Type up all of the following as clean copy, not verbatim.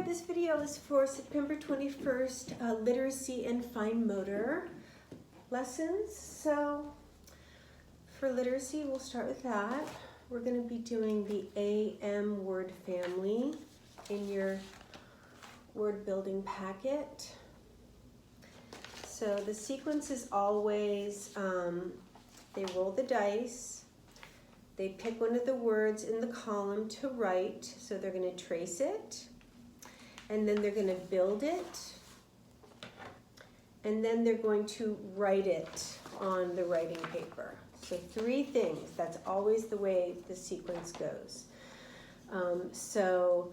this video is for September 21st, literacy and fine motor lessons. So for literacy, we'll start with that. We're going to be doing the AM word family in your word building packet. So the sequence is always, they roll the dice, they pick one of the words in the column to write, so they're going to trace it, and then they're going to build it, and then they're going to write it on the writing paper. So 3 things, that's always the way the sequence goes. So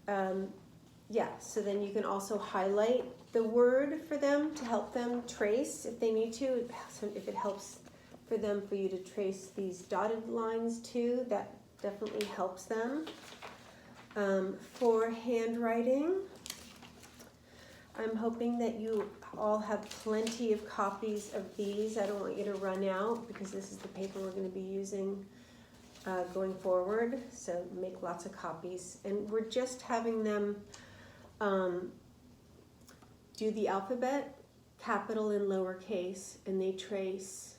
then you can also highlight the word for them to help them trace if they need to. If it helps for you to trace these dotted lines too, that definitely helps them. For handwriting, I'm hoping that you all have plenty of copies of these. I don't want you to run out because this is the paper we're going to be using going forward. So make lots of copies. And we're just having them do the alphabet, capital and lowercase, and they trace.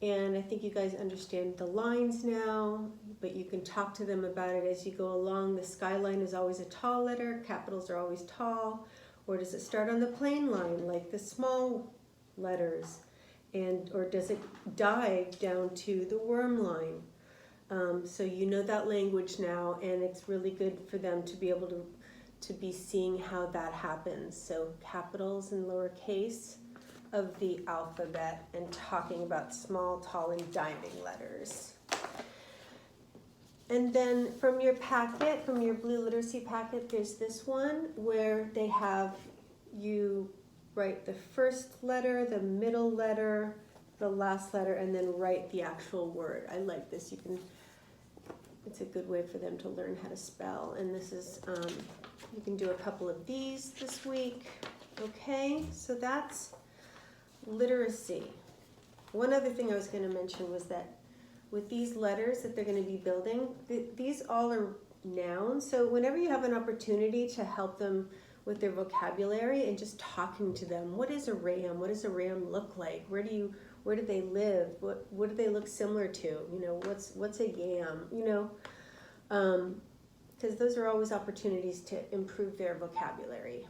And I think you guys understand the lines now, but you can talk to them about it as you go along. The skyline is always a tall letter, capitals are always tall, or does it start on the plain line like the small letters, or does it dive down to the worm line? So you know that language now, and it's really good for them to be able to be seeing how that happens. So capitals and lowercase of the alphabet, and talking about small, tall, and diving letters. And then from your packet, from your blue literacy packet, there's this one where they have you write the first letter, the middle letter, the last letter, and then write the actual word. I like this. It's a good way for them to learn how to spell. And this is, you can do a couple of these this week. Okay, so that's literacy. One other thing I was going to mention was that with these letters that they're going to be building, these all are nouns. So whenever you have an opportunity to help them with their vocabulary and just talking to them, what is a ram? What does a ram look like? Where do they live? What do they look similar to? You know, what's a yam? You know, because those are always opportunities to improve their vocabulary.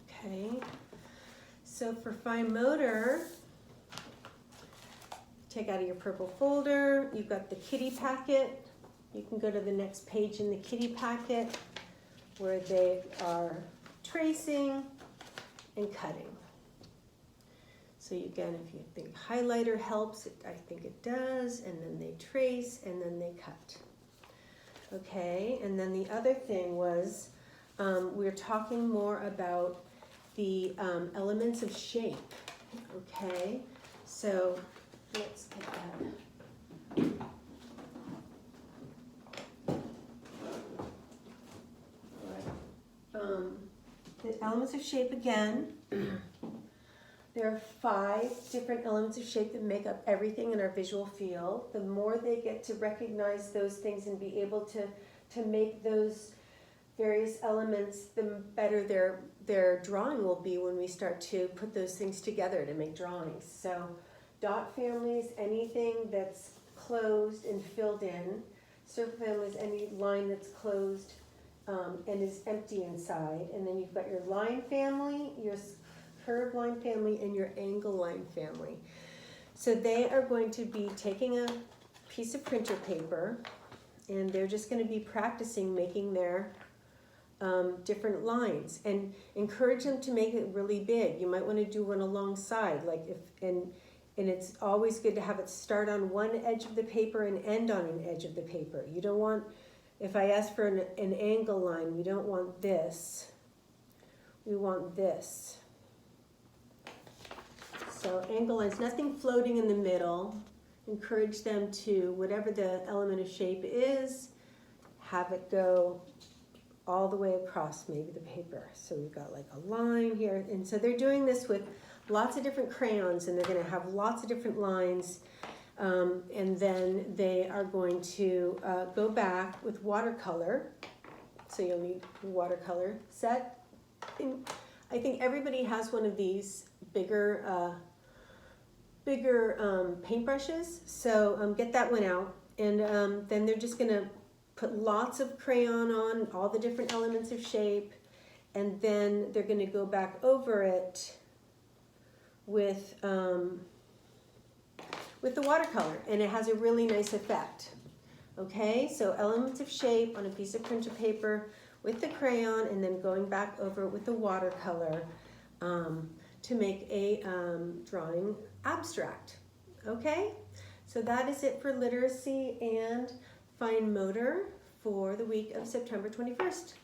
Okay. So for fine motor, take out of your purple folder, you've got the kitty packet. You can go to the next page in the kitty packet where they are tracing and cutting. So again, if you think highlighter helps, I think it does, and then they trace and then they cut. Okay, and then the other thing was, we're talking more about the elements of shape. Okay, so let's get that. The elements of shape again. There are 5 different elements of shape that make up everything in our visual field. The more they get to recognize those things and be able to make those various elements, the better their drawing will be when we start to put those things together to make drawings. So dot families, anything that's closed and filled in. Circle families, any line that's closed and is empty inside. And then you've got your line family, your curved line family, and your angle line family. So they are going to be taking a piece of printer paper, and they're just going to be practicing making their different lines, and encourage them to make it really big. You might want to do one alongside, like and it's always good to have it start on one edge of the paper and end on an edge of the paper. You don't want, if I ask for an angle line, we don't want this. We want this. So angle lines, nothing floating in the middle. Encourage them to, whatever the element of shape is, have it go all the way across maybe the paper. So we've got like a line here. And so they're doing this with lots of different crayons, and they're going to have lots of different lines. And then they are going to go back with watercolor So you'll need a watercolor set. I think everybody has one of these bigger paintbrushes. So get that one out. And then they're just gonna put lots of crayon on all the different elements of shape. And then they're gonna go back over it with the watercolor, and it has a really nice effect. Okay, so elements of shape on a piece of printer paper with the crayon, and then going back over it with the watercolor to make a drawing abstract. Okay, so that is it for literacy and fine motor for the week of September 21st.